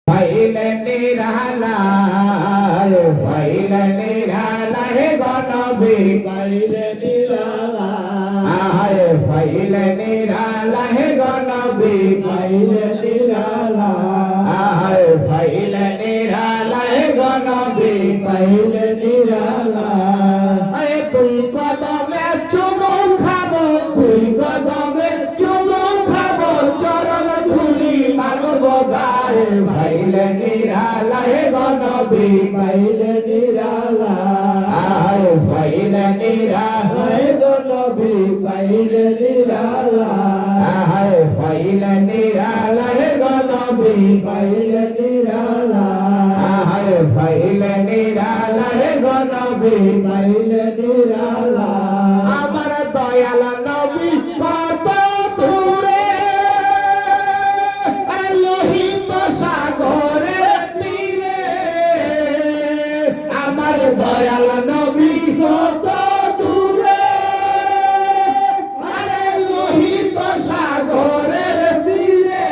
পাইলে নিরালায় গনবী পাইলে নিরালায় আহায় পাইলে নিরালায় গনবী পাইলে নিরালায় আহায় পাইলে নিরালায় গনবী পাইলে নিরালায় তুই কদমে চুমু খাবো তুই কদমে চুমু খাবো চরণ ধুলি মাগবো গায়ে পাইলে নিরালায় গনবী পাইলে নিরালায় আহায় পাইলে নিরালায় নবী পাইলে নিরালায় আহায় পাইলে নিরালায় গনবী পাইলে নিরালায় আহায় পাইলে নিরালায় গনবী পাইলে নিরালায় আমার দয়াল নবী কত দূরে লোহিত সাগরের তীরে আমার দয়াল নবী কত দূরে আরে লোহিত সাগরের তীরে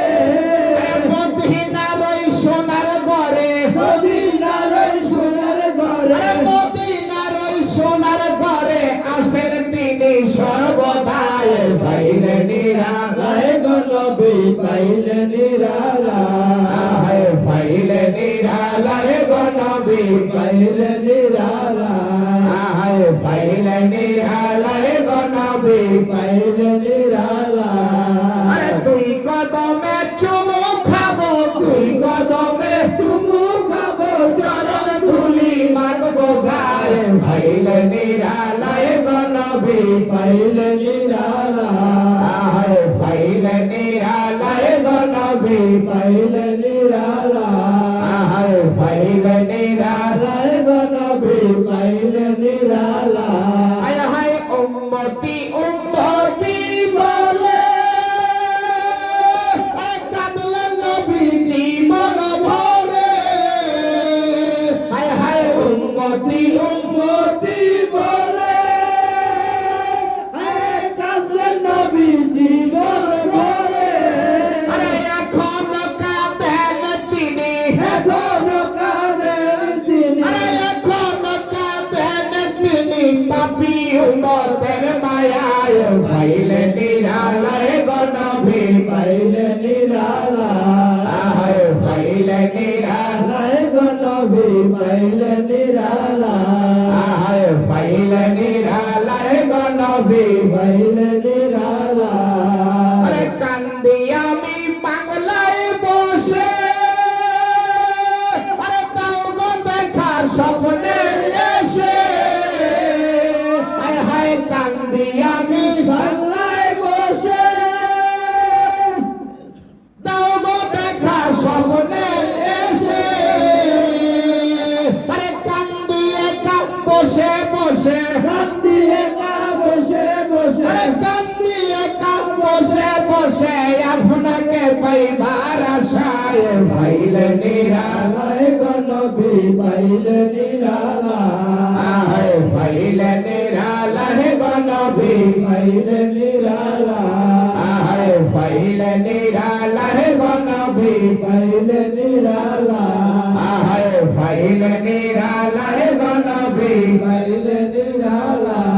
মদিনার ওই সোনার ঘরে মদিনার সোনার ঘরে মদিনার ওই সোনার ঘরে আসেন তিনি সর্বদায় পাইলে নিরালায় নবী পাইলে নিরালায় পাইলে নিরালায় গনবী পাইলে নিরালায় আহায় পাইলে নিরালায় গনবী পাইলে নিরালায় তুই কদমে চুমু খাবো তুই কদমে চুমু খাবো চরণ ধুলি মাগবো গায়ে পাইলে নিরালায় গনবী পাইলে নিরালায় আহায় পাইলে নিরালায় গনবী পাইলে নিরালায় আহায় পাইলে নিরালায় নবী পাইলে নিরালায় আয় হায় উম্মতি উম্মতি বলে কাঁদলেন নবী জীবন ভরে আয় হায় উম্মতি উম্মতি বলে কাঁদলেন নবী জীবন ভরে আরে এখন কাঁদেন তিনি এখনো কাঁদেন তিনি আরে এখন কাঁদেন তিনি পাপী উম্মতের মায়ায় পাইলে নিরালায় গনবী পাইলে নিরালায় আহায় পাইলে নিরালায় নবী পাইলে নিরালায় আহায় পাইলে নিরালায় গনবী পাইলে নিরালায় আরে কান্দি আমি বাংলায় বসে আরে তাও গো দেখার স্বপ্নে এসে আয় হায় কান্দি আমি বাংলায় বসে তাও গো দেখার স্বপ্নে এসে আরে কান্দি একা বসে বসে কান্দি একা বসে বসে আরে কান্দি একা বসে বসে আপনাকে পাইবার আশায় পাইলে নিরালায় নবী পাইলে নিরালায় আহায় পাইলে নিরালায় গনবী পাইলে নিরালায় আহায় পাইলে নিরালায় গনবী পাইলে নিরালায় আহায় পাইলে নিরালায় গনবী পাইলে নিরালায়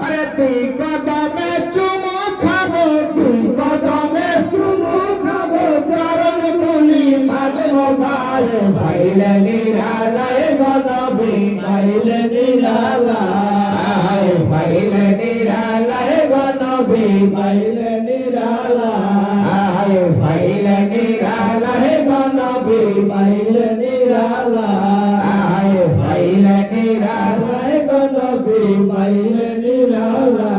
আরে তুই কদমে চুমু খাবো তুই কদমে চুমু খাবো চরণ তুলি মাগবো গায়ে পাইলে নিরালায় গনবী পাইলে নিরালায় আহায় পাইলে নিরালায় গনবী পাইলে নিরালায় আহায় পাইলে নিরালায় গনবী পাইলে নিরালায় আহায় পাইলে নিরালায় নবী পাইলে নিরালায়